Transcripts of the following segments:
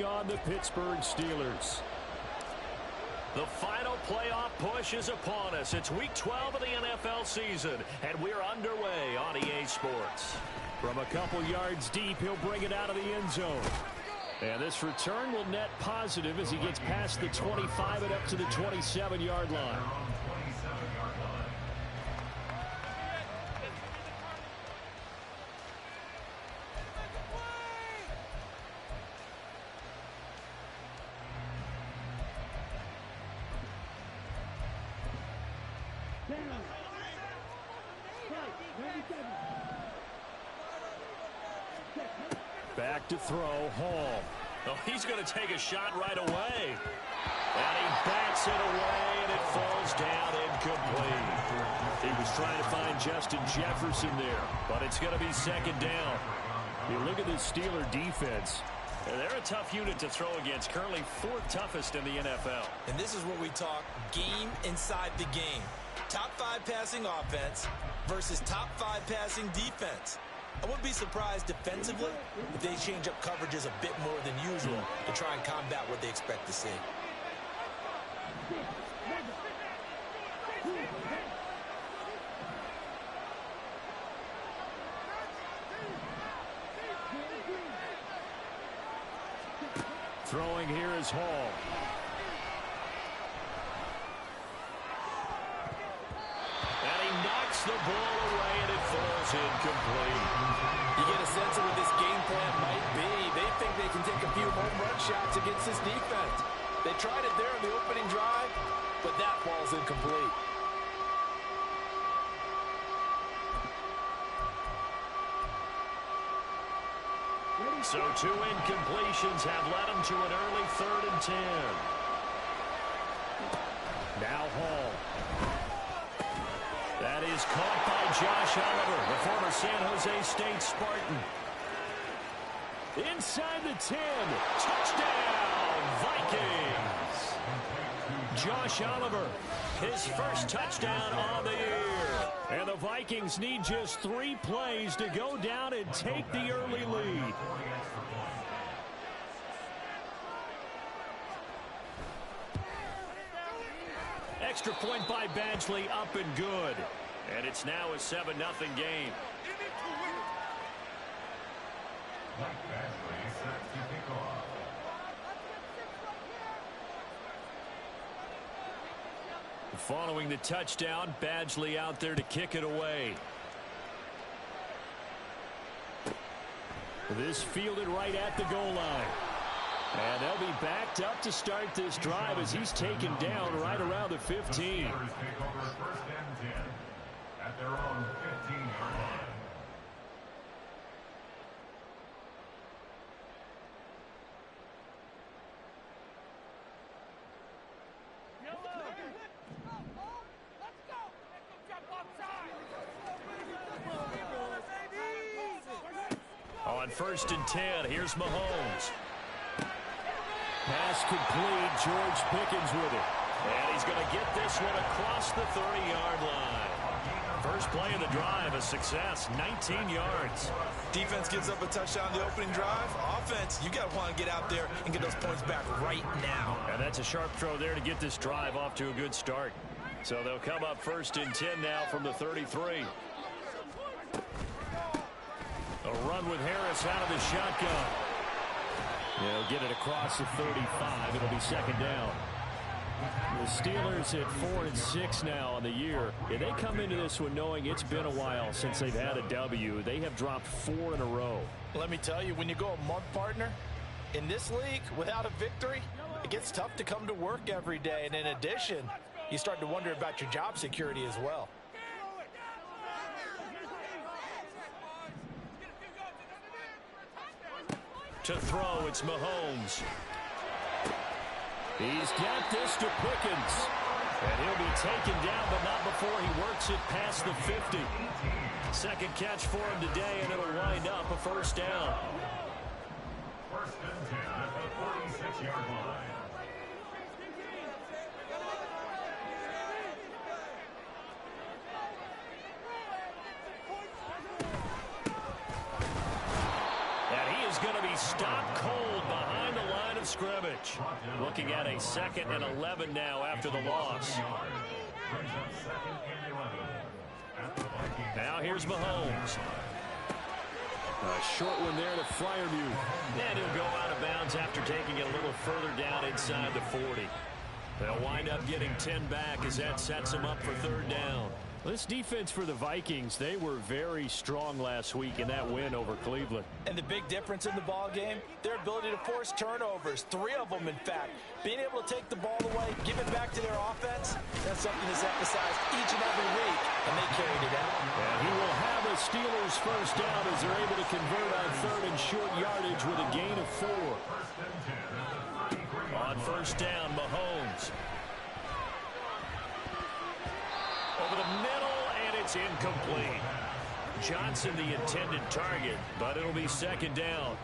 on the Pittsburgh Steelers. The final playoff push is upon us. It's week 12 of the NFL season, and we're underway on EA Sports. From a couple yards deep, he'll bring it out of the end zone. And this return will net positive as he gets past the 25 and up to the 27-yard line. Back to throw, Hall. Oh, he's going to take a shot right away. And he bats it away, and it falls down incomplete. He was trying to find Justin Jefferson there, but it's going to be second down. You look at the Steeler defense. They're a tough unit to throw against, currently fourth toughest in the NFL. And this is where we talk game inside the game. Top 5 passing offense versus top 5 passing defense. I wouldn't be surprised defensively if they change up coverages a bit more than usual to try and combat what they expect to see. Throwing here is Hall. And he knocks the ball away, and it falls incomplete. You get a sense of what this game plan might be. They think they can take a few home run shots against this defense. They tried it there in the opening drive, but that falls incomplete. So 2 incompletions have led him to an early 3rd and 10. Now Hall. That is caught by Josh Oliver, the former San Jose State Spartan. Inside the 10. Touchdown, Vikings. Josh Oliver, his first touchdown on the year. And the Vikings need just 3 plays to go down and take the early lead. Extra point by Badgley, up and good. And it's now a 7-0 game. Following the touchdown, Badgley out there to kick it away. This fielded right at the goal line. And they'll be backed up to start this drive as he's taken down right around the 15. Take over 1st and 10 at their own 15-yard line. On 1st and 10, here's Mahomes. Pass complete. George Pickens with it. And he's going to get this one across the 30-yard line. First play of the drive, a success, 19 yards. Defense gives up a touchdown the opening drive. Offense, you got to want to get out there and get those points back right now. And that's a sharp throw there to get this drive off to a good start. So they'll come up 1st and 10 now from the 33. A run with Harris out of the shotgun. They'll get it across the 35. It'll be second down. The Steelers at 4-6 now on the year. And they come into this one knowing it's been a while since they've had a W. They have dropped 4 in a row. Let me tell you, when you go a month, partner, in this league, without a victory, it gets tough to come to work every day. And in addition, you start to wonder about your job security as well. To throw, it's Mahomes. He's got this to Pickens. And he'll be taken down, but not before he works it past the 50. Second catch for him today, and it'll wind up a first down. 1st and 10 at the 46-yard line. And he is going to be stopped cold behind the line of scrimmage. Looking at a 2nd and 11 now after the loss. Now here's Mahomes. A short one there to Freiermuth. And he'll go out of bounds after taking it a little further down inside the 40. They'll wind up getting 10 back as that sets them up for 3rd down. This defense for the Vikings, they were very strong last week in that win over Cleveland. And the big difference in the ball game, their ability to force turnovers, 3 of them in fact. Being able to take the ball away, give it back to their offense, that's something that's emphasized each and every week, and they carried it out. And he will have a Steelers 1st down as they're able to convert on 3rd and short yardage with a gain of 4. On 1st down, Mahomes. Over the middle, and it's incomplete. Johnson the intended target, but it'll be 2nd down.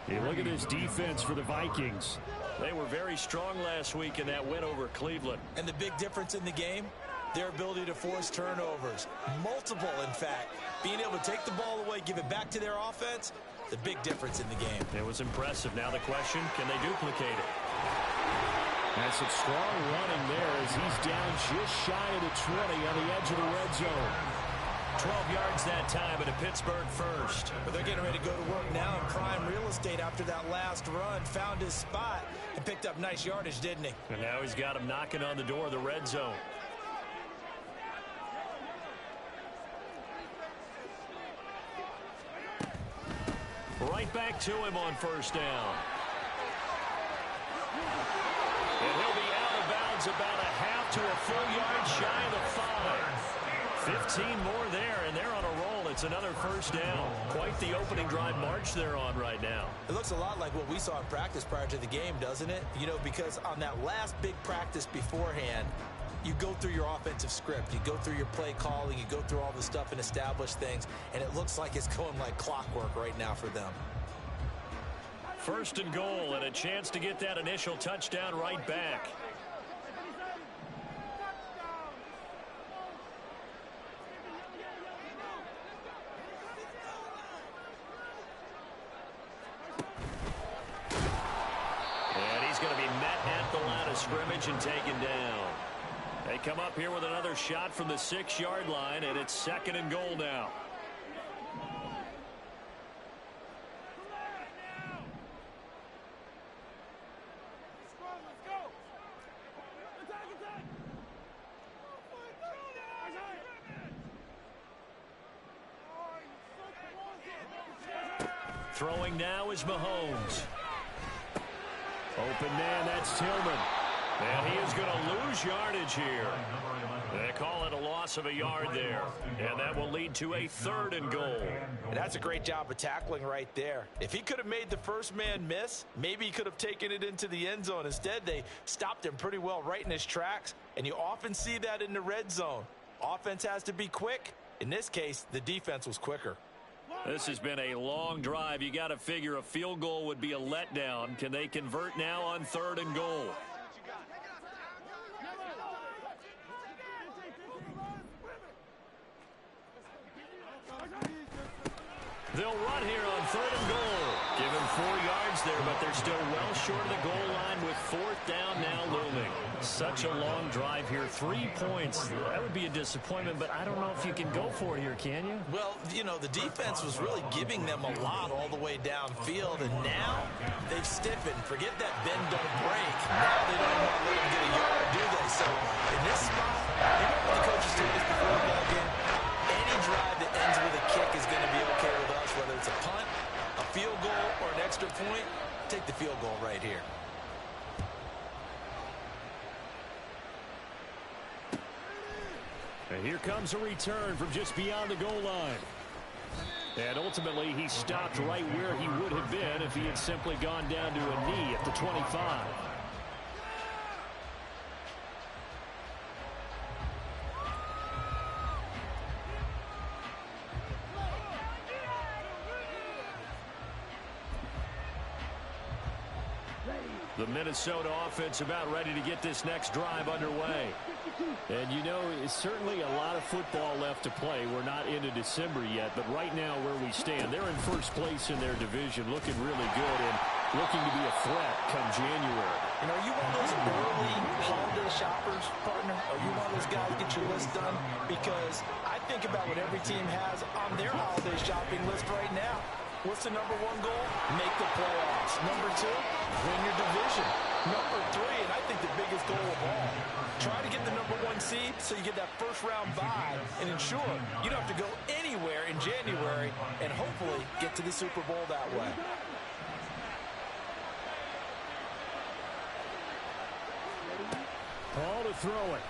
Hey, look at this defense for the Vikings. They were very strong last week in that win over Cleveland. And the big difference in the game, their ability to force turnovers. Multiple, in fact. Being able to take the ball away, give it back to their offense, the big difference in the game. It was impressive. Now the question, can they duplicate it? That's some strong running there as he's down just shy of the 20 on the edge of the red zone. 12 yards that time at a Pittsburgh 1st. But they're getting ready to go to work now in prime real estate after that last run. Found his spot and picked up nice yardage, didn't he? And now he's got him knocking on the door of the red zone. Right back to him on 1st down. And he'll be out of bounds about a half to a full yard shy of the 5. 15 more there, and they're on a roll. It's another 1st down. Quite the opening drive march they're on right now. It looks a lot like what we saw in practice prior to the game, doesn't it? You know, because on that last big practice beforehand, you go through your offensive script. You go through your play calling. You go through all the stuff and establish things, and it looks like it's going like clockwork right now for them. 1st and goal, and a chance to get that initial touchdown right back. And he's going to be met at the line of scrimmage and taken down. They come up here with another shot from the 6-yard line, and it's 2nd and goal now. Throwing now is Mahomes. Open man, that's Tillman. And he is going to lose yardage here. They call it a loss of a yard there. And that will lead to a 3rd and goal. And that's a great job of tackling right there. If he could have made the first man miss, maybe he could have taken it into the end zone. Instead, they stopped him pretty well right in his tracks. And you often see that in the red zone. Offense has to be quick. In this case, the defense was quicker. This has been a long drive. You got to figure a field goal would be a letdown. Can they convert now on 3rd and goal? They'll run here on 3rd and goal. Give him 4 yards there, but they're still well short of the goal line with 4th down now looming. Such a long drive here. 3 points. That would be a disappointment, but I don't know if you can go for it here, can you? Well, you know, the defense was really giving them a lot all the way downfield, and now they've stiffened. Forget that bend, don't break. Now they don't want to let them get a yard, do they? So in this spot, remember what the coaches told us before the ball game? Any drive that ends with a kick is going to be okay with us, whether it's a punt, a field goal, or an extra point. Take the field goal right here. And here comes a return from just beyond the goal line. And ultimately, he stopped right where he would have been if he had simply gone down to a knee at the 25. The Minnesota offense about ready to get this next drive underway. And you know, it's certainly a lot of football left to play. We're not into December yet, but right now where we stand, they're in first place in their division, looking really good. And looking to be a threat come January. And are you one of those early holiday shoppers, partner? Are you one of those guys get your list done? Because I think about what every team has on their holiday shopping list right now. What's the number one goal? Make the playoffs. Number two, win your division. Number three, and I think the biggest goal of all, try to get the number one seed so you get that first round bye and ensure you don't have to go anywhere in January and hopefully get to the Super Bowl that way. Ball to throw it.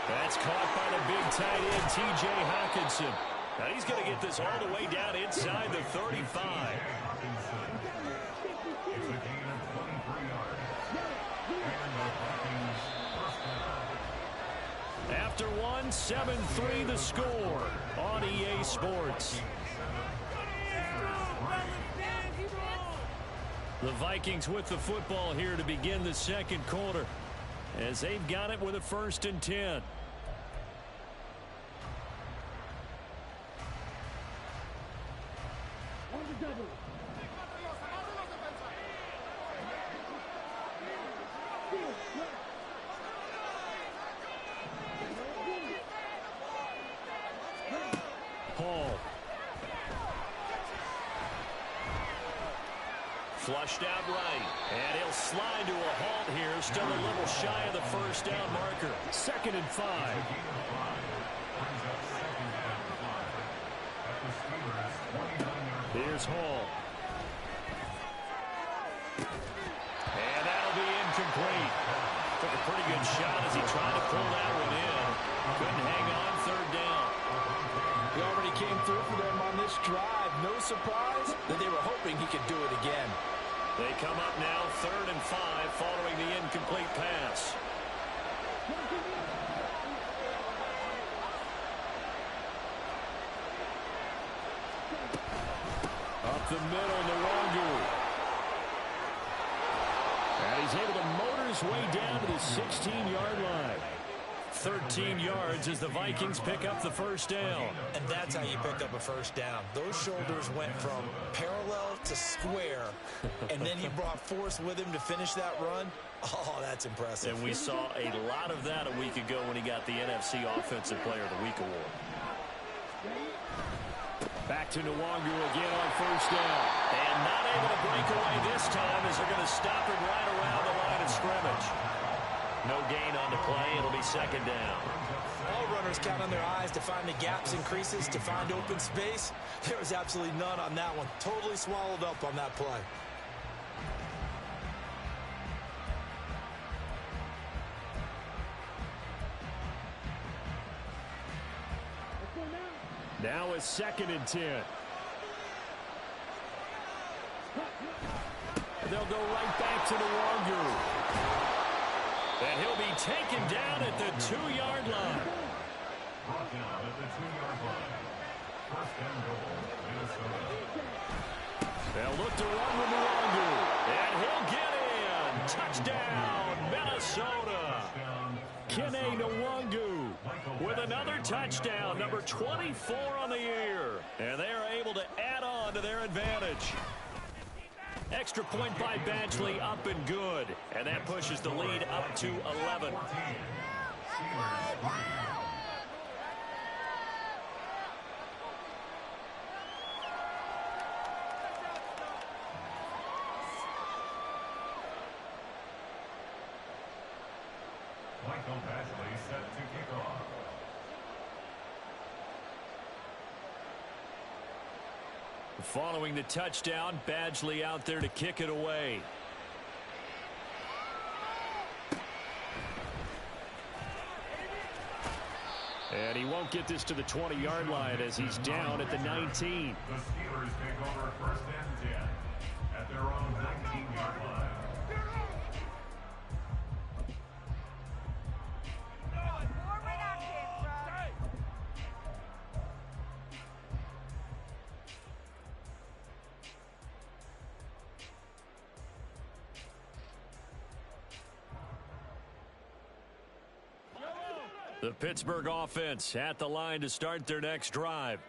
That's caught by the big tight end, T.J. Hockenson. Now he's going to get this all the way down inside the 35. After one, 7-3 the score on EA Sports. The Vikings with the football here to begin the second quarter as they've got it with a 1st and 10. Flushed out right, and he'll slide to a halt here, still a little shy of the first down marker. 2nd and 5. Here's Hall. And that'll be incomplete. Took a pretty good shot as he tried to pull that one in. Couldn't hang on, 3rd down. He already came through for them on this drive. No surprise that they were hoping he could do it again. They come up now 3rd and 5 following the incomplete pass. Up the middle, Nwangu. And he's able to motor his way down to the 16-yard line. 13 yards as the Vikings pick up the 1st down. And that's how you pick up a 1st down. Those shoulders went from parallel to square, and then he brought force with him to finish that run. Oh, that's impressive. And we saw a lot of that a week ago when he got the NFC Offensive Player of the Week award. Back to Nwangu again on 1st down. And not able to break away this time as they're going to stop him right around the line of scrimmage. No gain on the play. It'll be 2nd down. All runners count on their eyes to find the gaps and creases, to find open space. There was absolutely none on that one. Totally swallowed up on that play. Now it's 2nd and 10. They'll go right back to Nwangu. And he'll be taken down at the 2-yard line. Brought down at the 2-yard line. 1st and goal, Minnesota. They'll look to run with Nwangu. And he'll get in. Touchdown, Minnesota. Kene Nwangu with another touchdown, number 24 on the year. And they are able to add on to their advantage. Extra point by Badgley, up and good. And that pushes the lead up to 11. Michael Badgley set to kick off. Following the touchdown, Badgley out there to kick it away. And he won't get this to the 20-yard line as he's down at the 19. The Steelers take over 1st and 10 at their own 19-yard line. The Pittsburgh offense at the line to start their next drive.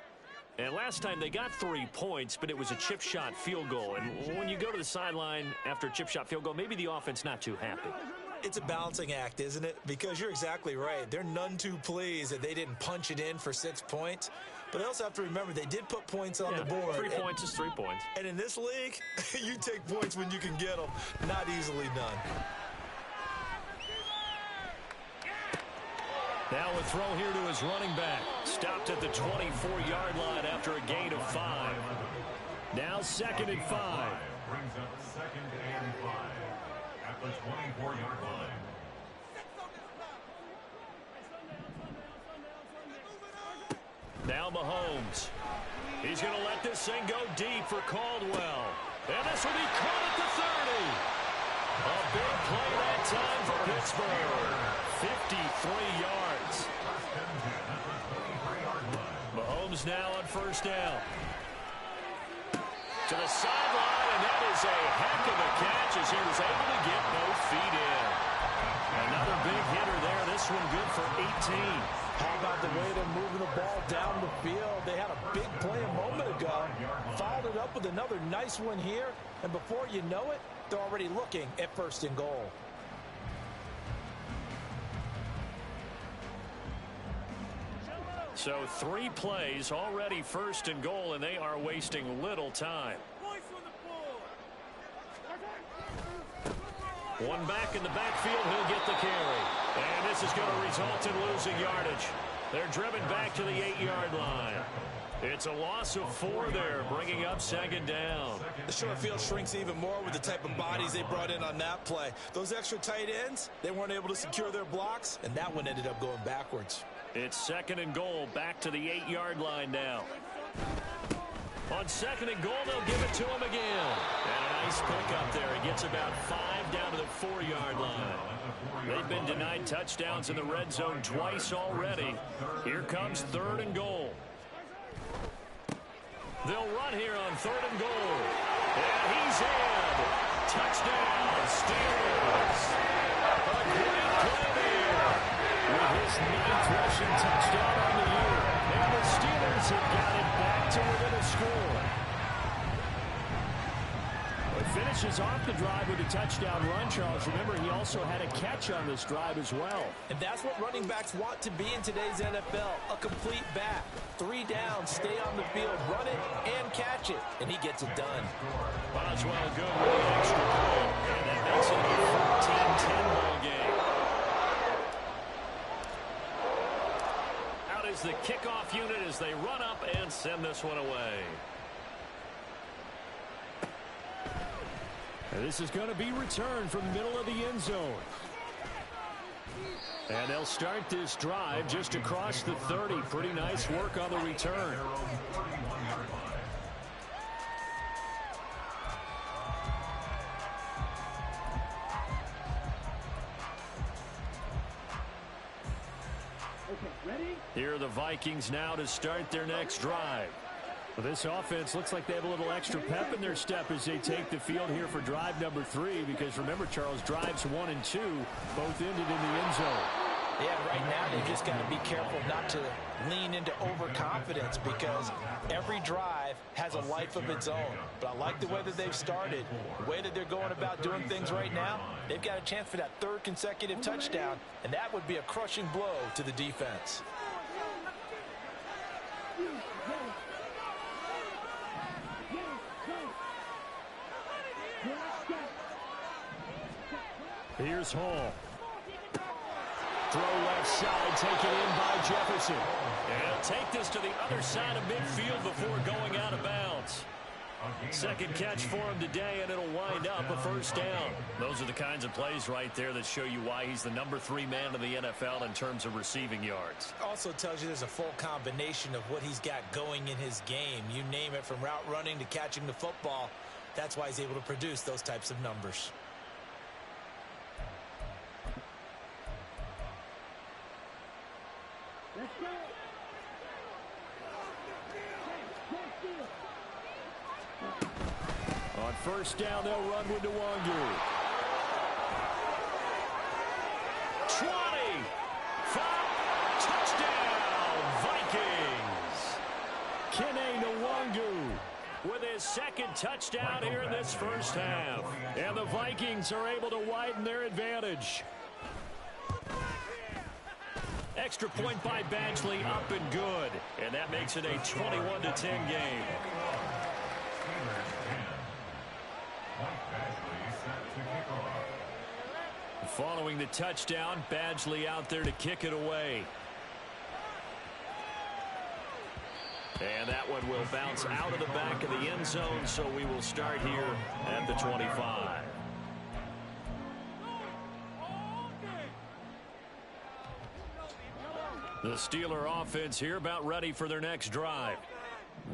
And last time they got 3 points, but it was a chip shot field goal. And when you go to the sideline after a chip shot field goal, maybe the offense not too happy. It's a balancing act, isn't it? Because you're exactly right. They're none too pleased that they didn't punch it in for 6 points. But they also have to remember they did put points on the board. 3 points is 3 points. And in this league, you take points when you can get them. Not easily done. Now a throw here to his running back. Stopped at the 24-yard line after a gain of 5. Now 2nd and 5. Brings up 2nd and 5 at the 24-yard line. Now Mahomes. He's going to let this thing go deep for Caldwell. And this will be caught at the 30. A big play that time for Pittsburgh. 53 yards. Mahomes now on 1st down. To the sideline, and that is a heck of a catch as he was able to get both feet in. Another big hitter there. This one good for 18. How about the way they're moving the ball down the field? They had a big play a moment ago. Followed it up with another nice one here. And before you know it, they're already looking at 1st and goal. So 3 plays, already 1st and goal, and they are wasting little time. One back in the backfield, he'll get the carry. And this is going to result in losing yardage. They're driven back to the 8-yard line. It's a loss of 4 there, bringing up 2nd down. The short field shrinks even more with the type of bodies they brought in on that play. Those extra tight ends, they weren't able to secure their blocks, and that one ended up going backwards. It's 2nd and goal, back to the 8-yard line now. On 2nd and goal, they'll give it to him again. And a nice pickup there. He gets about 5 down to the 4-yard line. They've been denied touchdowns in the red zone twice already. Here comes 3rd and goal. They'll run here on 3rd and goal. And he's in. Touchdown, Steelers. A great play there. With his 9th rushing touchdown on the year. And the Steelers have got it back to within a score. It finishes off the drive with a touchdown run, Charles. Remember, he also had a catch on this drive as well. And that's what running backs want to be in today's NFL, a complete back. 3 down, stay on the field, run it, and catch it. And he gets it done. Boswell good with the extra point. And that makes it a 14-10 ball game. Out is the kickoff unit as they run up and send this one away. And this is going to be returned from the middle of the end zone. And they'll start this drive just across the 30. Pretty nice work on the return. Here are the Vikings now to start their next drive. Well, this offense looks like they have a little extra pep in their step as they take the field here for drive number 3. Because remember, Charles, drives 1 and 2 both ended in the end zone. Yeah, right now they've just got to be careful not to lean into overconfidence because every drive has a life of its own. But I like the way that they've started, the way that they're going about doing things right now. They've got a chance for that 3rd consecutive touchdown, and that would be a crushing blow to the defense. Here's Hall. Throw left side, taken in by Jefferson. And he'll take this to the other side of midfield before going out of bounds. 2nd catch for him today, and it'll wind up a 1st down. Those are the kinds of plays right there that show you why he's the number 3 man in the NFL in terms of receiving yards. Also tells you there's a full combination of what he's got going in his game. You name it, from route running to catching the football. That's why he's able to produce those types of numbers. On 1st down, they'll run with Nwangu. 20. 5. Touchdown, Vikings. Kene with his second touchdown here in this first half. And the Vikings are able to widen their advantage. Extra point by Badgley, up and good. And that makes it a 21-10 game. Following the touchdown, Badgley out there to kick it away. And that one will bounce out of the back of the end zone, so we will start here at the 25. The Steeler offense here about ready for their next drive.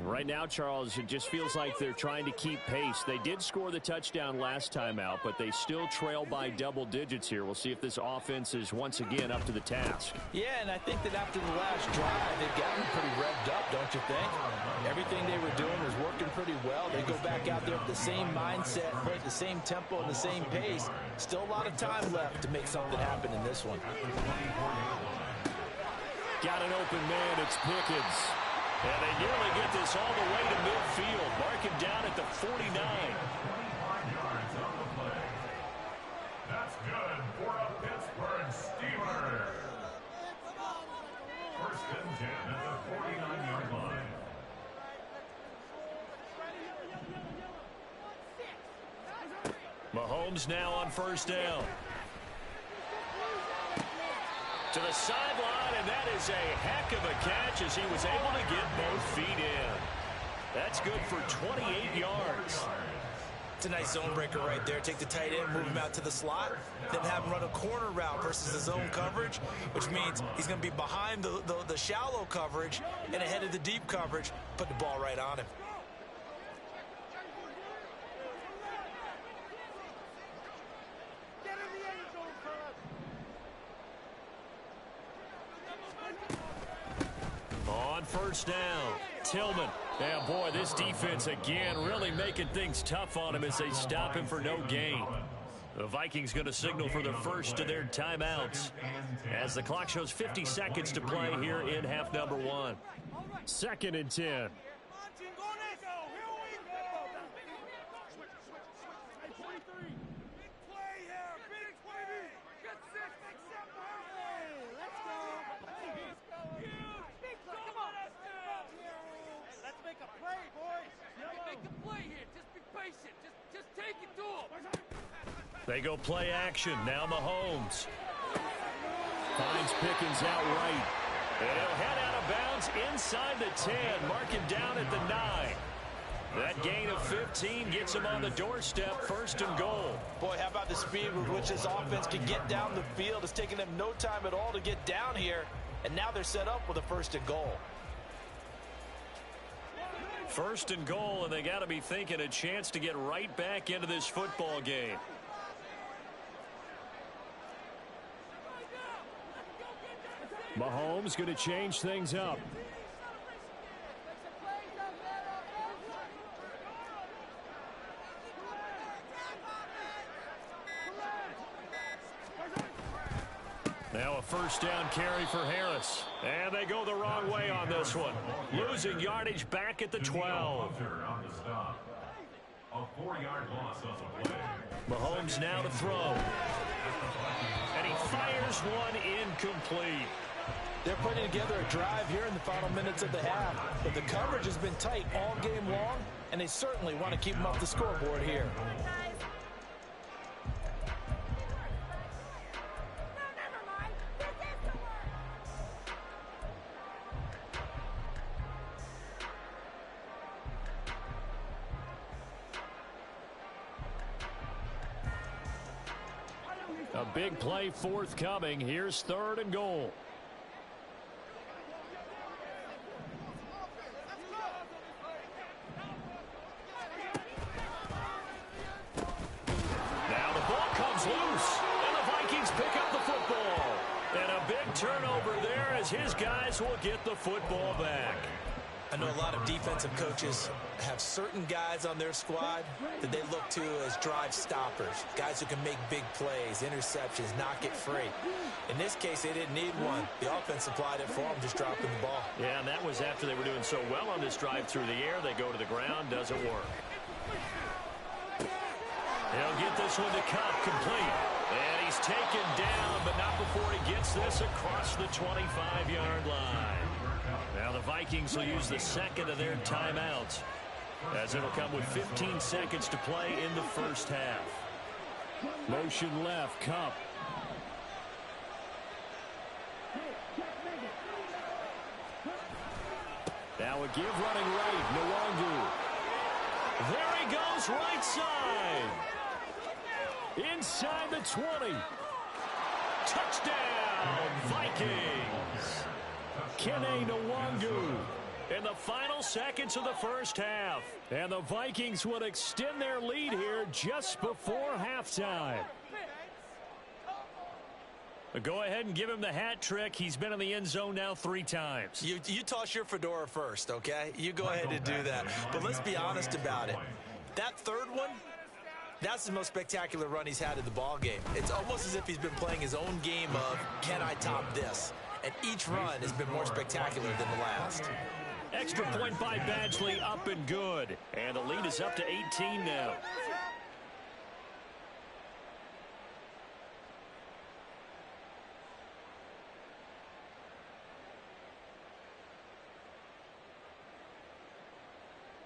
Right now, Charles, it just feels like they're trying to keep pace. They did score the touchdown last time out, but they still trail by double digits here. We'll see if this offense is once again up to the task. Yeah, and I think that after the last drive, they've gotten pretty revved up, don't you think? Everything they were doing was working pretty well. They go back out there with the same mindset, play at the same tempo and the same pace. Still a lot of time left to make something happen in this one. Got an open man, it's Pickens. And they nearly get this all the way to midfield. Mark him down at the 49. 25 yards on the play. That's good for a Pittsburgh Steelers. First and 10 at the 49-yard line. Mahomes now on first down. To the sideline, and that is a heck of a catch as he was able to get both feet in. That's good for 28 yards. It's a nice zone breaker right there. Take the tight end, move him out to the slot, then have him run a corner route versus the zone coverage, which means he's going to be behind the shallow coverage and ahead of the deep coverage. Put the ball right on him. On first down, Tillman. Yeah, boy, this defense again really making things tough on him as they stop him for no gain. The Vikings going to signal for the first of their timeouts as the clock shows 50 seconds to play here in half number 1. Second and 10. They go play action. Now Mahomes finds Pickens out right. And he'll head out of bounds inside the 10. Mark him down at the 9. That gain of 15 gets him on the doorstep, first and goal. Boy, how about the speed with which this offense can get down the field? It's taken them no time at all to get down here. And now they're set up with a first and goal. First and goal, and they got to be thinking a chance to get right back into this football game. Mahomes going to change things up. Now a first down carry for Harris. And they go the wrong way on this one. Losing yardage back at the 12. A 4-yard loss on the play. Mahomes now to throw. And he fires one incomplete. They're putting together a drive here in the final minutes of the half. But the coverage has been tight all game long, and they certainly want to keep them off the scoreboard here. A big play forthcoming. Here's third and goal. Now the ball comes loose, and the Vikings pick up the football. And a big turnover there as his guys will get the football back. I know a lot of defensive coaches have certain guys on their squad that they look to as drive stoppers, guys who can make big plays, interceptions, knock it free. In this case, they didn't need one. The offense supplied it for them, just dropping the ball. Yeah, and that was after they were doing so well on this drive through the air. They go to the ground, doesn't work. He'll get this one to Cup, complete. And he's taken down, but not before he gets this across the 25-yard line. Now the Vikings will use the second of their timeouts, as it'll come with 15 seconds to play in the first half. Motion left, Cup. Now a give running right, Nwangu. There he goes, right side. Inside the 20. Touchdown, Vikings. Kene Nwangu in the final seconds of the first half. And the Vikings would extend their lead here just before halftime. Go ahead and give him the hat trick. He's been in the end zone now 3 times. You toss your fedora first, okay? You go ahead and do that. But let's be honest about it. That third one, that's the most spectacular run he's had in the ball game. It's almost as if he's been playing his own game of, can I top this? And each run has been more spectacular than the last. Extra point by Badgley, up and good. And the lead is up to 18 now.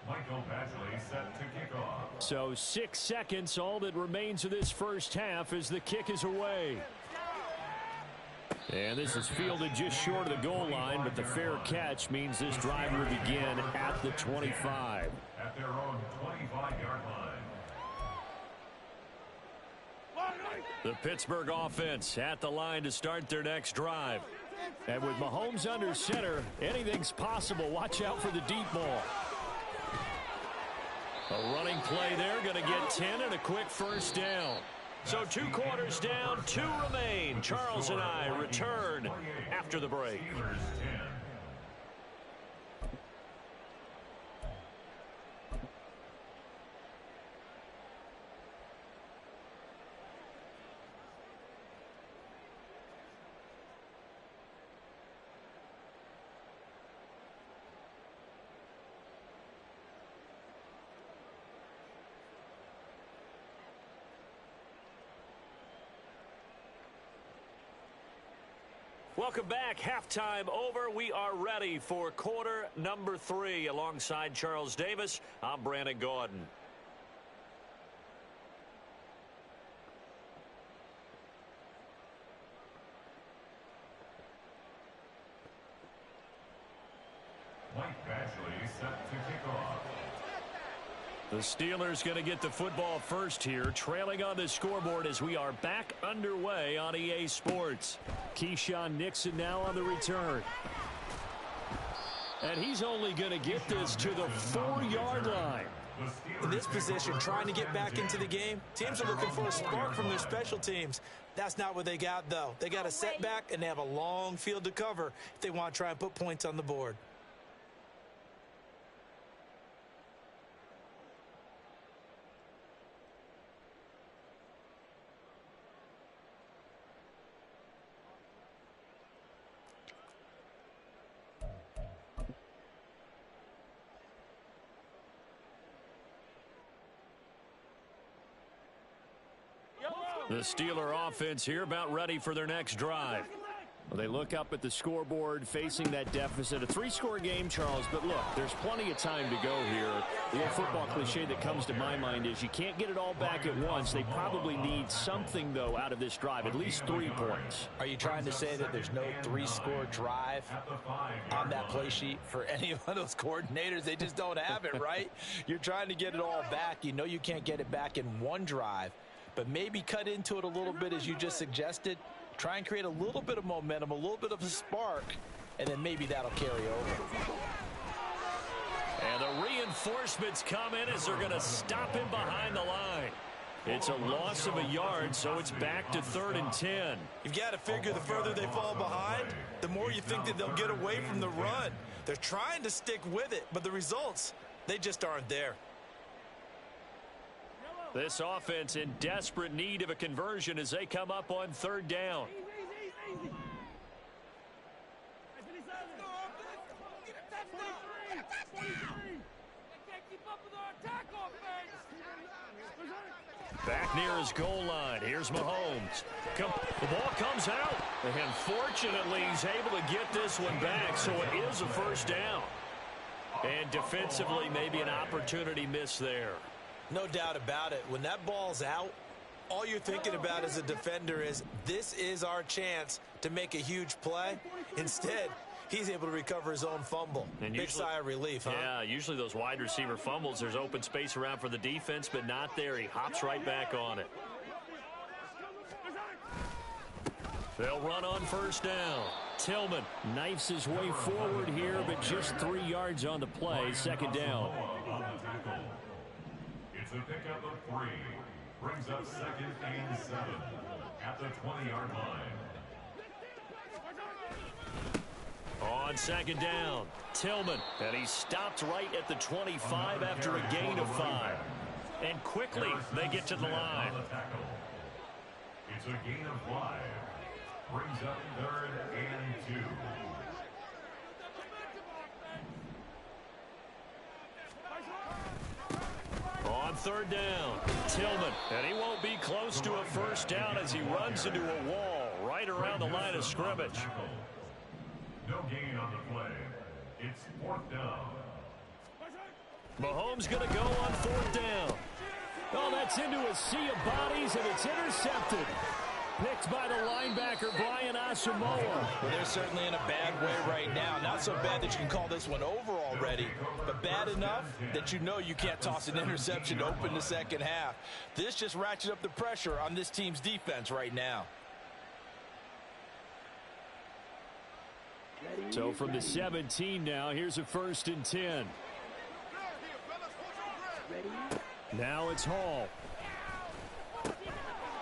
Michael Badgley set to kick off. So 6 seconds, all that remains of this first half as the kick is away. And this is fielded just short of the goal line, but the fair catch means this drive will begin at the 25. At their own 25-yard line. The Pittsburgh offense at the line to start their next drive. And with Mahomes under center, anything's possible. Watch out for the deep ball. A running play there, going to get 10 and a quick first down. So 2 quarters down, 2 remain. Charles and I return after the break. Welcome back. Halftime over. We are ready for quarter number 3. Alongside Charles Davis, I'm Brandon Gordon. Mike Badgley set to kick off. The Steelers going to get the football first here, trailing on the scoreboard as we are back underway on EA Sports. Keyshawn Nixon now on the return. And he's only going to get this to the 4-yard line. In this position, trying to get back into the game, teams are looking for a spark from their special teams. That's not what they got, though. They got a setback, and they have a long field to cover if they want to try and put points on the board. The Steeler offense here about ready for their next drive. Well, they look up at the scoreboard facing that deficit. A 3-score game, Charles, but look, there's plenty of time to go here. The old football cliche that comes to my mind is you can't get it all back at once. They probably need something, though, out of this drive, at least 3 points. Are you trying to say that there's no 3-score drive on that play sheet for any of those coordinators? They just don't have it, right? You're trying to get it all back. You know you can't get it back in one drive, but maybe cut into it a little bit as you just suggested. Try and create a little bit of momentum, a little bit of a spark, and then maybe that'll carry over. And the reinforcements come in as they're going to stop him behind the line. It's a loss of a yard, so it's back to 3rd and 10. You've got to figure the further they fall behind, the more you think that they'll get away from the run. They're trying to stick with it, but the results, they just aren't there. This offense in desperate need of a conversion as they come up on 3rd down. Back near his goal line. Here's Mahomes. The ball comes out. And fortunately, he's able to get this one back, so it is a 1st down. And defensively, maybe an opportunity missed there. No doubt about it. When that ball's out, all you're thinking about as a defender is, this is our chance to make a huge play. Instead, he's able to recover his own fumble. And big sigh of relief, huh? Yeah, usually those wide receiver fumbles, there's open space around for the defense, but not there. He hops right back on it. They'll run on 1st down. Tillman knifes his way forward here, but just 3 yards on the play. 2nd down. It's a pickup of 3. Brings up 2nd and 7 at the 20-yard line. On 2nd down, Tillman, and he stopped right at the 25 after a gain of 5. And quickly, they get to the line. It's a gain of 5. Brings up 3rd and 2. On 3rd down, Tillman, and he won't be close to a 1st down as he runs into a wall right around the line of scrimmage. No gain on the play. It's 4th down. Mahomes going to go on 4th down. Oh, that's into a sea of bodies, and it's intercepted. Picked by the linebacker, Brian Asamoah. Well, they're certainly in a bad way right now. Not so bad that you can call this one over already, but bad enough that you know you can't toss an interception to open the 2nd half. This just ratchets up the pressure on this team's defense right now. So from the 17 now, here's a 1st and 10. Now it's Hall.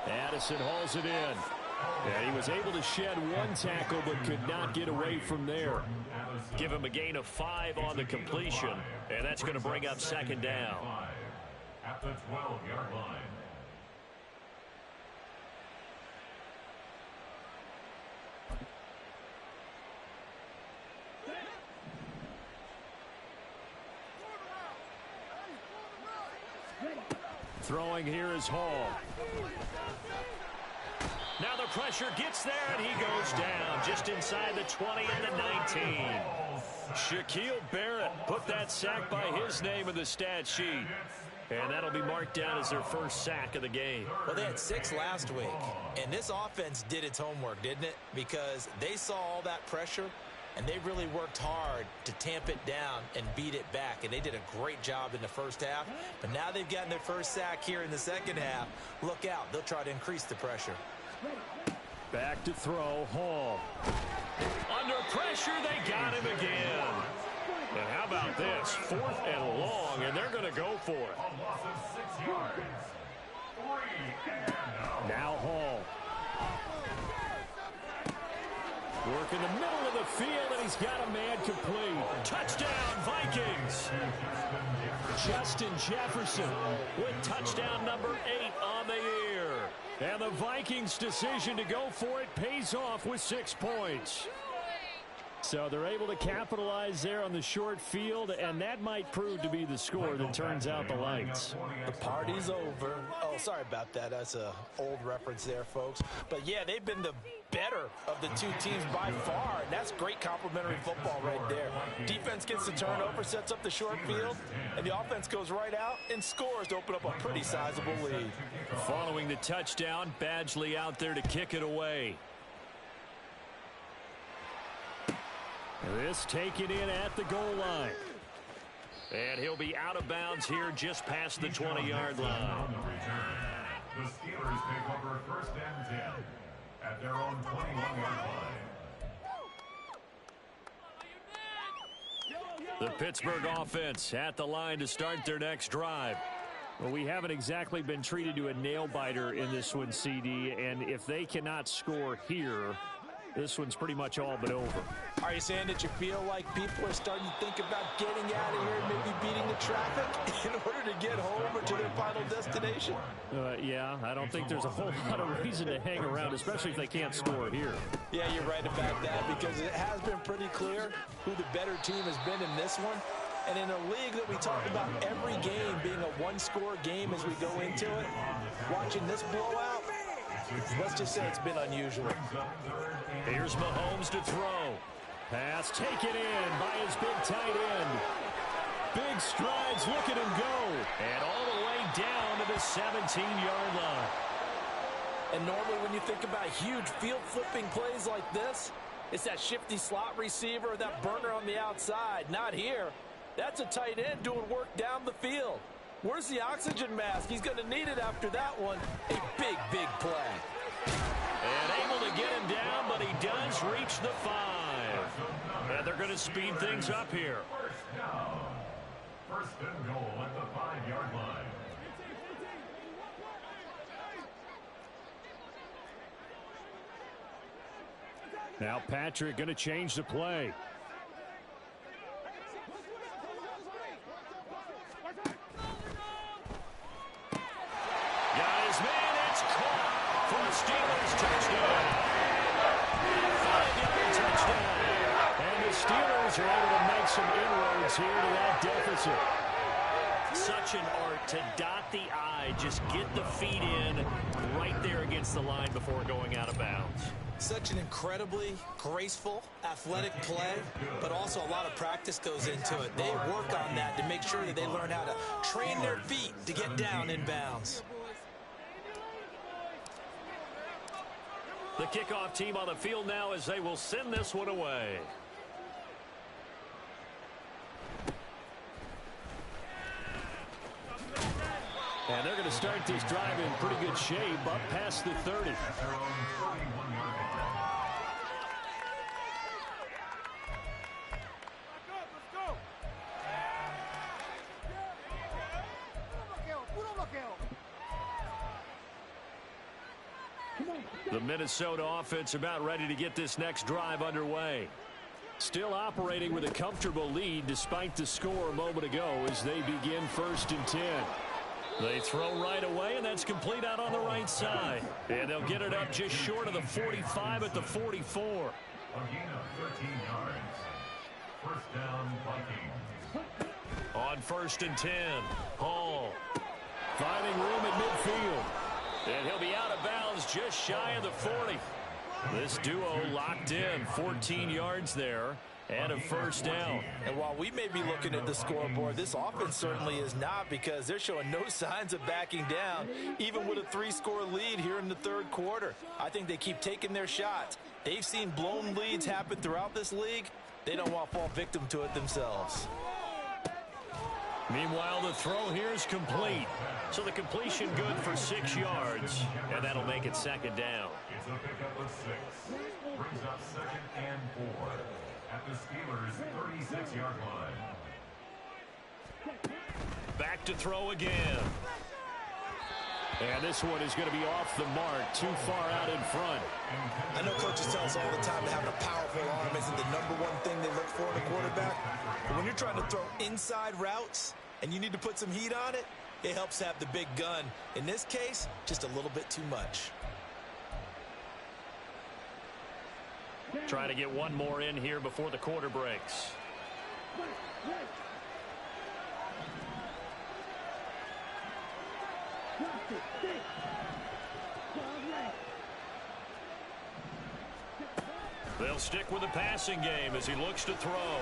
Addison hauls it in. And he was able to shed 1 tackle but could not get away from there. Give him a gain of 5 on the completion. And that's going to bring up 2nd down. At the 12-yard line. Throwing here is Hall. Now the pressure gets there, and he goes down just inside the 20 and the 19. Shaquille Barrett put that sack by his name in the stat sheet. And that'll be marked down as their 1st sack of the game. Well, they had 6 last week, and this offense did its homework, didn't it? Because they saw all that pressure, and they really worked hard to tamp it down and beat it back. And they did a great job in the 1st half. But now they've gotten their 1st sack here in the 2nd half. Look out. They'll try to increase the pressure. Back to throw, Hall. Under pressure, they got him again. And how about this? 4th and long, and they're going to go for it. A loss of 6 yards. 3 and out. Now Hall. Work in the middle of the field, and he's got a man complete. Touchdown, Vikings. Justin Jefferson with touchdown number 8 on the year. And the Vikings' decision to go for it pays off with 6 points. So they're able to capitalize there on the short field, and that might prove to be the score that turns out the lights. The party's over. Oh, sorry about that. That's an old reference there, folks. But, yeah, they've been the better of the 2 teams by far, and that's great complimentary football right there. Defense gets the turnover, sets up the short field, and the offense goes right out and scores to open up a pretty sizable lead. Following the touchdown, Badgley out there to kick it away. This taken in at the goal line. And he'll be out of bounds here just past the 20-yard line. The Steelers take over 1st and 10 at their own 21-yard line. The Pittsburgh offense at the line to start their next drive. Well, we haven't exactly been treated to a nail-biter in this one, CD, and if they cannot score here, this one's pretty much all but over. Are you saying that you feel like people are starting to think about getting out of here and maybe beating the traffic in order to get home or to their final destination? Yeah, I don't think there's a whole lot of reason to hang around, especially if they can't score here. Yeah, you're right about that, because it has been pretty clear who the better team has been in this one. And in a league that we talk about every game being a one-score game as we go into it, watching this blowout, let's just say it's been unusual. Here's Mahomes to throw. Pass taken in by his big tight end. Big strides, look at him go. And all the way down to the 17-yard line. And normally when you think about huge field-flipping plays like this, it's that shifty slot receiver or that burner on the outside. Not here. That's a tight end doing work down the field. Where's the oxygen mask? He's going to need it after that one. A big, big play. And able to get him down, but he does reach the 5. And they're going to speed things up here. First down. First and goal at the 5-yard line. Now Patrick going to change the play. Got his man, it's caught for a Steelers touchdown. 5-yard touchdown. And the Steelers are able to make some inroads here to that deficit. Such an art to dot the I, just get the feet in right there against the line before going out of bounds. Such an incredibly graceful, athletic play, but also a lot of practice goes into it. They work on that to make sure that they learn how to train their feet to get down in bounds. The kickoff team on the field now as they will send this one away. And they're going to start this drive in pretty good shape, up past the 30. The Minnesota offense about ready to get this next drive underway. Still operating with a comfortable lead despite the score a moment ago as they begin 1st and 10. They throw right away, and that's complete out on the right side. And they'll get it up just short of the 45 at the 44. A gain of 13 yards. First down, Vikings. On 1st and 10, Hall finding room at midfield. And he'll be out of bounds just shy of the 40. This duo locked in, 14 yards there, and a first down. And while we may be looking at the scoreboard, this offense certainly is not, because they're showing no signs of backing down, even with a 3-score lead here in the 3rd quarter. I think they keep taking their shots. They've seen blown leads happen throughout this league. They don't want to fall victim to it themselves. Meanwhile, the throw here is complete. So the completion good for 6 yards, and that'll make it 2nd down. It's a pickup of 6. Brings up 2nd and 4 at the Steelers' 36-yard line. Back to throw again. And this one is going to be off the mark, too far out in front. I know coaches tell us all the time that having a powerful arm isn't the #1 thing they look for in a quarterback. But when you're trying to throw inside routes and you need to put some heat on it, it helps have the big gun. In this case, just a little bit too much. Try to get one more in here before the quarter breaks. They'll stick with the passing game as he looks to throw.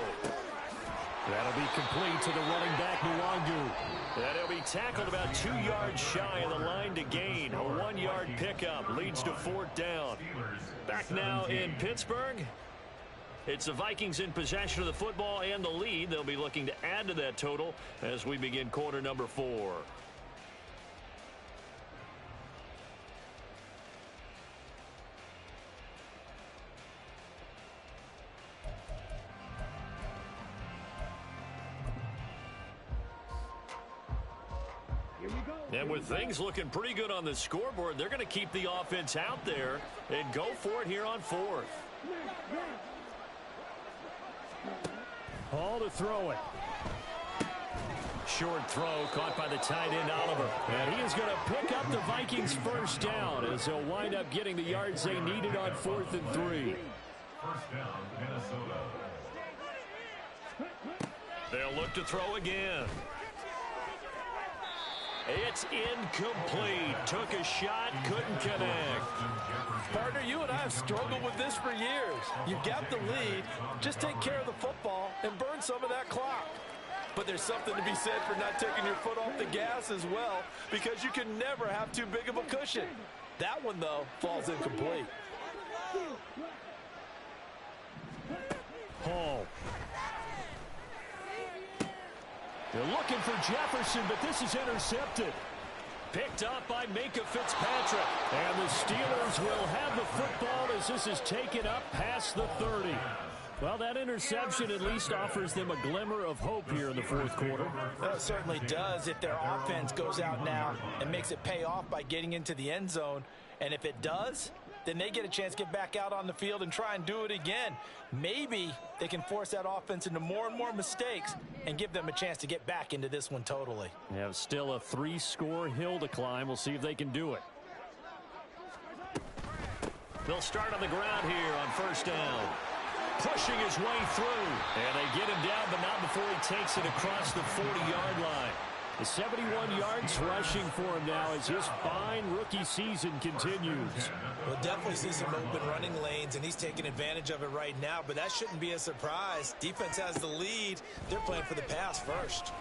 That'll be complete to the running back, Nwangu. And he'll be tackled about 2 yards shy of the line to gain. A 1-yard pickup leads to 4th down. Back now in Pittsburgh. It's the Vikings in possession of the football and the lead. They'll be looking to add to that total as we begin quarter number 4. Here we go. And with things looking pretty good on the scoreboard, they're going to keep the offense out there and go for it here on 4th. Hall to throw it. Short throw caught by the tight end, Oliver. And he is going to pick up the Vikings first down as they'll wind up getting the yards they needed on 4th and 3. First down, Minnesota. They'll look to throw again. It's incomplete. Took a shot, couldn't connect. Partner, you and I have struggled with this for years. You've got the lead. Just take care of the football and burn some of that clock. But there's something to be said for not taking your foot off the gas as well, because you can never have too big of a cushion. That one, though, falls incomplete. Hall. They're looking for Jefferson, but this is intercepted. Picked up by Minka Fitzpatrick. And the Steelers will have the football as this is taken up past the 30. Well, that interception at least offers them a glimmer of hope here in the 4th quarter. Well, it certainly does if their offense goes out now and makes it pay off by getting into the end zone. And if it does, then they get a chance to get back out on the field and try and do it again. Maybe they can force that offense into more and more mistakes and give them a chance to get back into this one totally. They have still a 3-score hill to climb. We'll see if they can do it. They'll start on the ground here on first down. Pushing his way through. And they get him down, but not before he takes it across the 40-yard line. The 71 yards rushing for him now as his fine rookie season continues. We'll definitely see some open running lanes, and he's taking advantage of it right now, but that shouldn't be a surprise. Defense has the lead. They're playing for the pass first.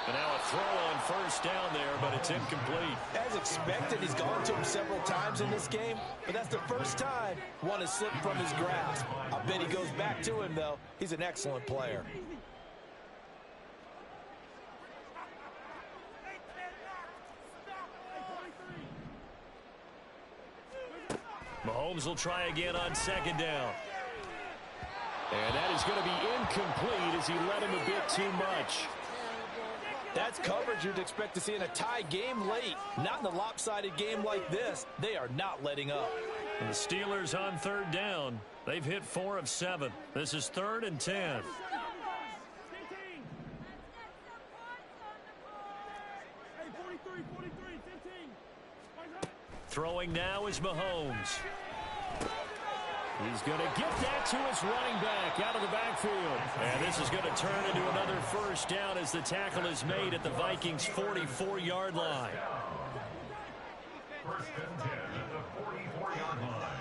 And now a throw on first down there, but it's incomplete. As expected, he's gone to him several times in this game, but that's the first time one has slipped from his grasp. I bet he goes back to him, though. He's an excellent player. Mahomes will try again on second down. And that is going to be incomplete as he led him a bit too much. That's coverage you'd expect to see in a tie game late. Not in a lopsided game like this. They are not letting up. And the Steelers on third down. They've hit 4 of 7. This is 3rd and 10. Throwing now is Mahomes. He's going to get that to his running back out of the backfield. And this is going to turn into another first down as the tackle is made at the Vikings' 44-yard line. First and 10 at the 44-yard line.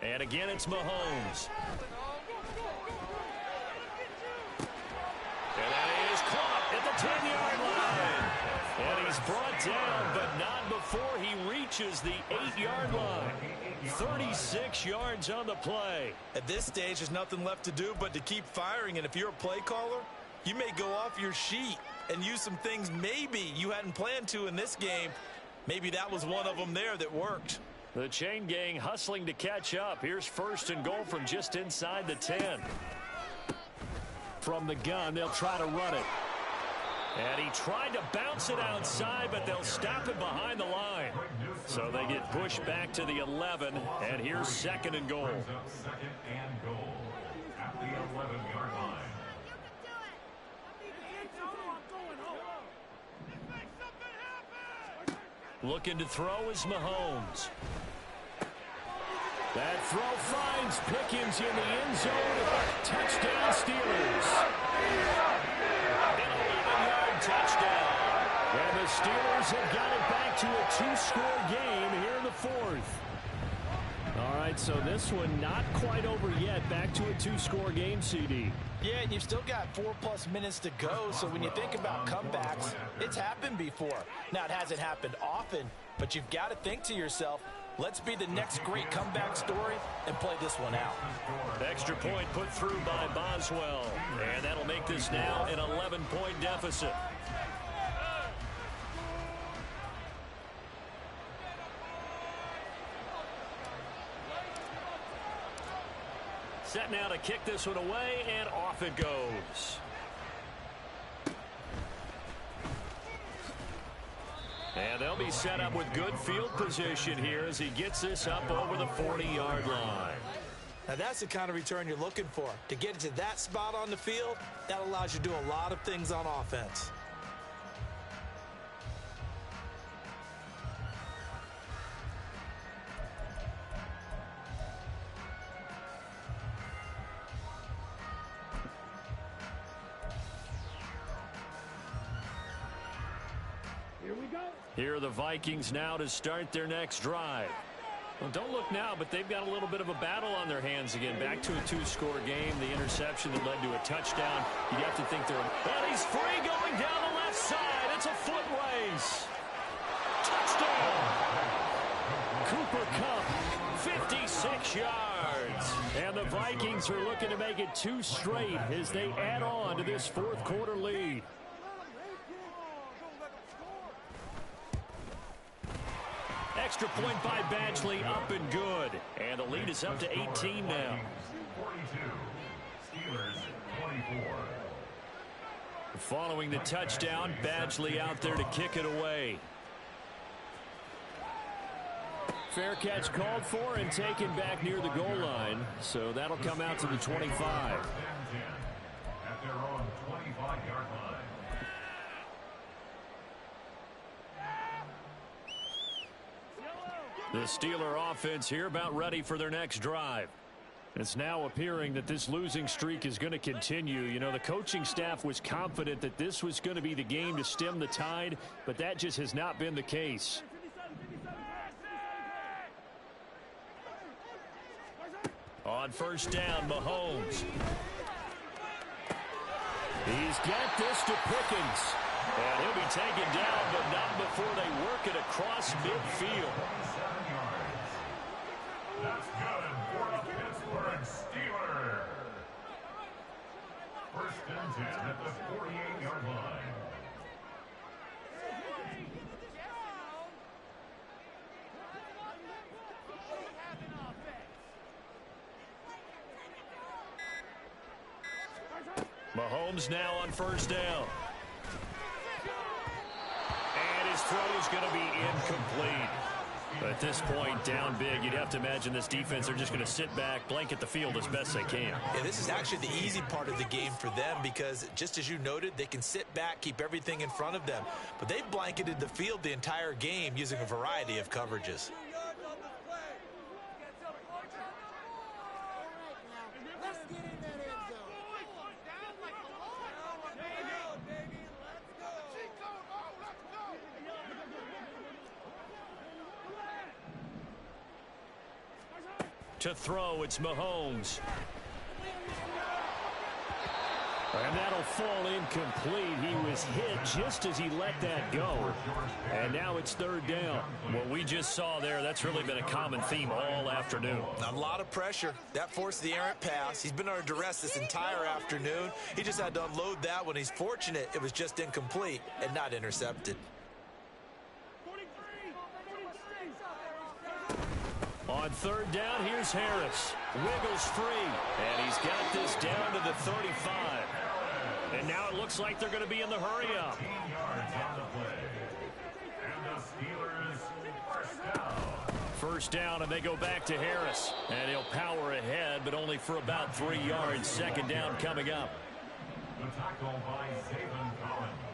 And again, it's Mahomes. And that is caught at the 10-yard line. And he's brought down, but not before he reaches the 8-yard line. 36 yards on the play. At this stage, there's nothing left to do but to keep firing. And if you're a play caller, you may go off your sheet and use some things maybe you hadn't planned to in this game. Maybe that was one of them there that worked. The chain gang hustling to catch up. Here's first and goal from just inside the 10. From the gun, they'll try to run it. And he tried to bounce it outside, but they'll stop it behind the line. So they get pushed back to the 11, and here's second and goal. Second and goal at the 11-yard line. Looking to throw is Mahomes. That throw finds Pickens in the end zone. Touchdown, Steelers. An 11-yard touchdown. And the Steelers have got it back to a 2-score game here in the 4th. All right, so this one not quite over yet. Back to a 2-score game, CD. Yeah, and you've still got 4+ minutes to go, so when you think about comebacks, it's happened before. Now, it hasn't happened often, but you've got to think to yourself, let's be the next great comeback story and play this one out. Extra point put through by Boswell. And that'll make this now an 11-point deficit. Set now to kick this one away, and off it goes. And they'll be set up with good field position here as he gets this up over the 40-yard line. Now that's the kind of return you're looking for. To get it to that spot on the field, that allows you to do a lot of things on offense. Here are the Vikings now to start their next drive. Well, don't look now, but they've got a little bit of a battle on their hands again. Back to a two-score game. The interception that led to a touchdown. You'd have to think they're... And he's free going down the left side. It's a foot race. Touchdown. Cooper Kupp, 56 yards. And the Vikings are looking to make it 2 straight as they add on to this fourth quarter lead. Extra point by Badgley, up and good. And the lead is up to 18 now. 42. Steelers 24. Following the touchdown, Badgley out there to kick it away. Fair catch called for and taken back near the goal line. So that'll come out to the 25. At their own 25-yard line. The Steeler offense here about ready for their next drive. It's now appearing that this losing streak is going to continue. You know, the coaching staff was confident that this was going to be the game to stem the tide, but that just has not been the case. On first down, Mahomes. He's got this to Pickens. And he'll be taken down, but not before they work it across midfield. That's good for the Pittsburgh Steelers. First and 10 at the 48-yard line. Mahomes now on first down. And his throw is going to be incomplete. But at this point, down big, you'd have to imagine this defense are just going to sit back, blanket the field as best they can. Yeah, this is actually the easy part of the game for them because, just as you noted, they can sit back, keep everything in front of them. But they've blanketed the field the entire game using a variety of coverages. To throw, it's Mahomes. And that'll fall incomplete. He was hit just as he let that go. And now it's third down. What we just saw there, that's really been a common theme all afternoon. A lot of pressure. That forced the errant pass. He's been under duress this entire afternoon. He just had to unload that one. He's fortunate it was just incomplete and not intercepted. On third down, here's Harris. Wiggles free. And he's got this down to the 35. And now it looks like they're going to be in the hurry-up. 15 yards on the play. And the Steelers first down. First down, and they go back to Harris. And he'll power ahead, but only for about 3 yards. Second down coming up. The tackle by Zayvon Collins.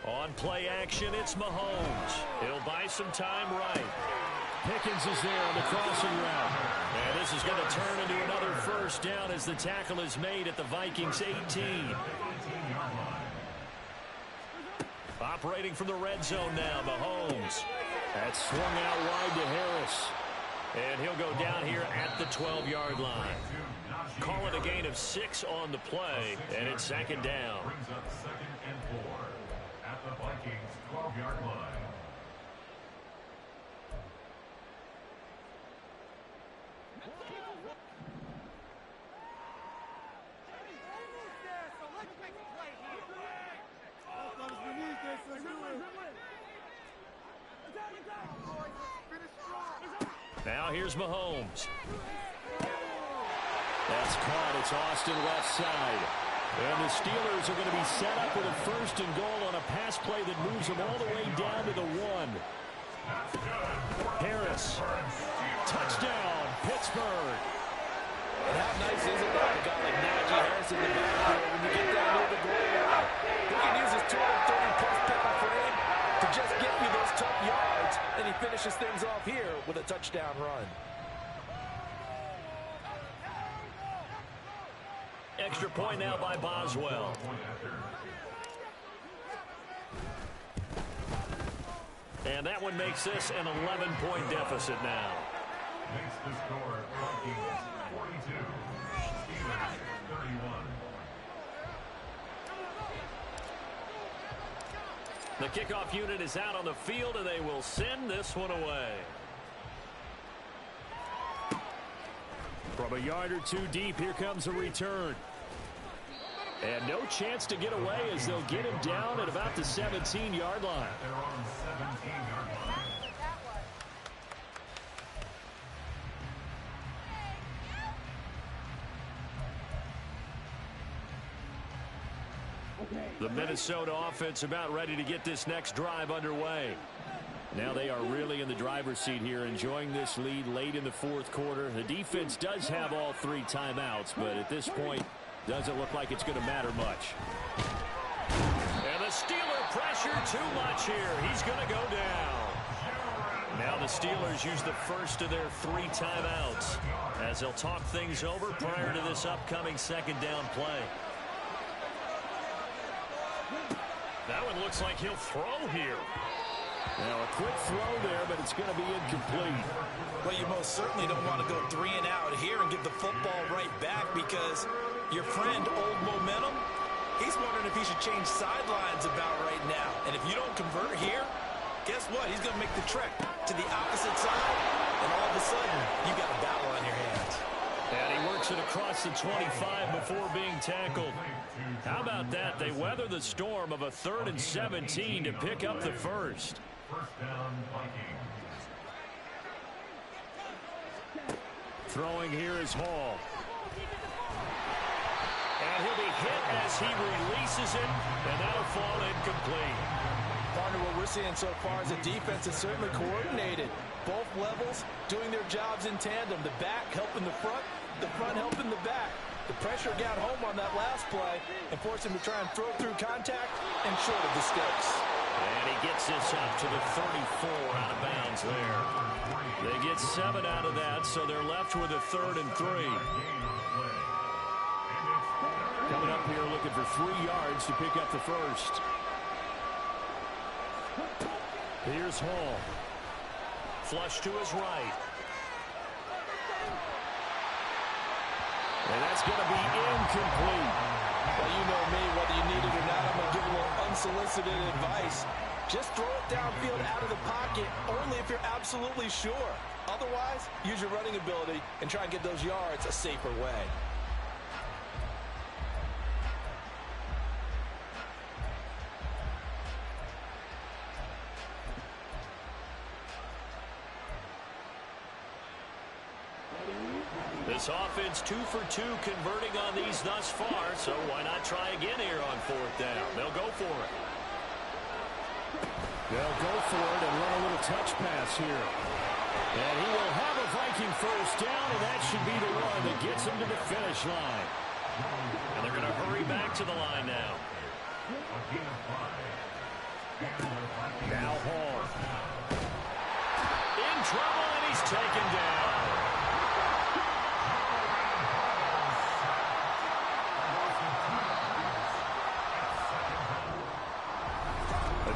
On play action, it's Mahomes. He'll buy some time right. Pickens is there on the crossing route. And this is going to turn into another first down as the tackle is made at the Vikings 18. Operating from the red zone now, Mahomes. That's swung out wide to Harris. And he'll go down here at the 12-yard line. Call it a gain of 6 on the play, and it's second down. Brings up 2nd and 4 at the Vikings 12-yard line. Now here's Mahomes. That's caught. It's Austin left side. And the Steelers are going to be set up with a 1st and goal on a pass play that moves them all the way down to the 1. Harris. Touchdown, Pittsburgh. And how nice is it to have a guy like Najee Harris in the backfield when you get down near the goal line? He can use his 230-plus pepper frame to just get you those tough yards, and he finishes things off here with a touchdown run. Extra point now by Boswell. And that one makes this an 11-point deficit now. Makes the score Vikings 42, Steelers 31. The kickoff unit is out on the field, and they will send this one away. From a yard or two deep, here comes a return. And no chance to get away as they'll get him down at about the 17-yard line. They're on 17-yard line. The Minnesota offense about ready to get this next drive underway. Now they are really in the driver's seat here, enjoying this lead late in the 4th quarter. The defense does have all 3 timeouts, but at this point, doesn't look like it's going to matter much. And the Steeler pressure too much here. He's going to go down. Now the Steelers use the first of their 3 timeouts as they'll talk things over prior to this upcoming 2nd down play. That one looks like he'll throw here. Now a quick throw there, but it's going to be incomplete. Well, you most certainly don't want to go 3 and out here and give the football right back, because your friend, Old Momentum, he's wondering if he should change sidelines about right now. And if you don't convert here, guess what? He's going to make the trek to the opposite side, and all of a sudden, you got a battle on your hands. And he works it across the 25 before being tackled. How about that? They weather the storm of a 3rd and 17 to pick up the first. First down, Vikings. Throwing here is Hall. And he'll be hit as he releases it, and that'll fall incomplete. Partner, what we're seeing so far is the defense is certainly coordinated. Both levels doing their jobs in tandem. The back helping the front helping the back. The pressure got home on that last play and forced him to try and throw through contact and short of the sticks. And he gets this up to the 34 out of bounds there. They get 7 out of that, so they're left with a 3rd and 3. Coming up here looking for 3 yards to pick up the first. Here's Hall. Flush to his right. And that's going to be incomplete. Well, you know me, whether you need it or not, I'm going to give a little unsolicited advice. Just throw it downfield out of the pocket, only if you're absolutely sure. Otherwise, use your running ability and try and get those yards a safer way. This offense 2 for 2 converting on these thus far, so why not try again here on 4th down? They'll go for it. They'll go for it and run a little touch pass here. And he will have a Viking first down, and that should be the one that gets him to the finish line. And they're going to hurry back to the line now. Now Hall. In trouble, and he's taken down.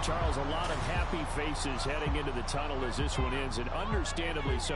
Charles, a lot of happy faces heading into the tunnel as this one ends, and understandably so.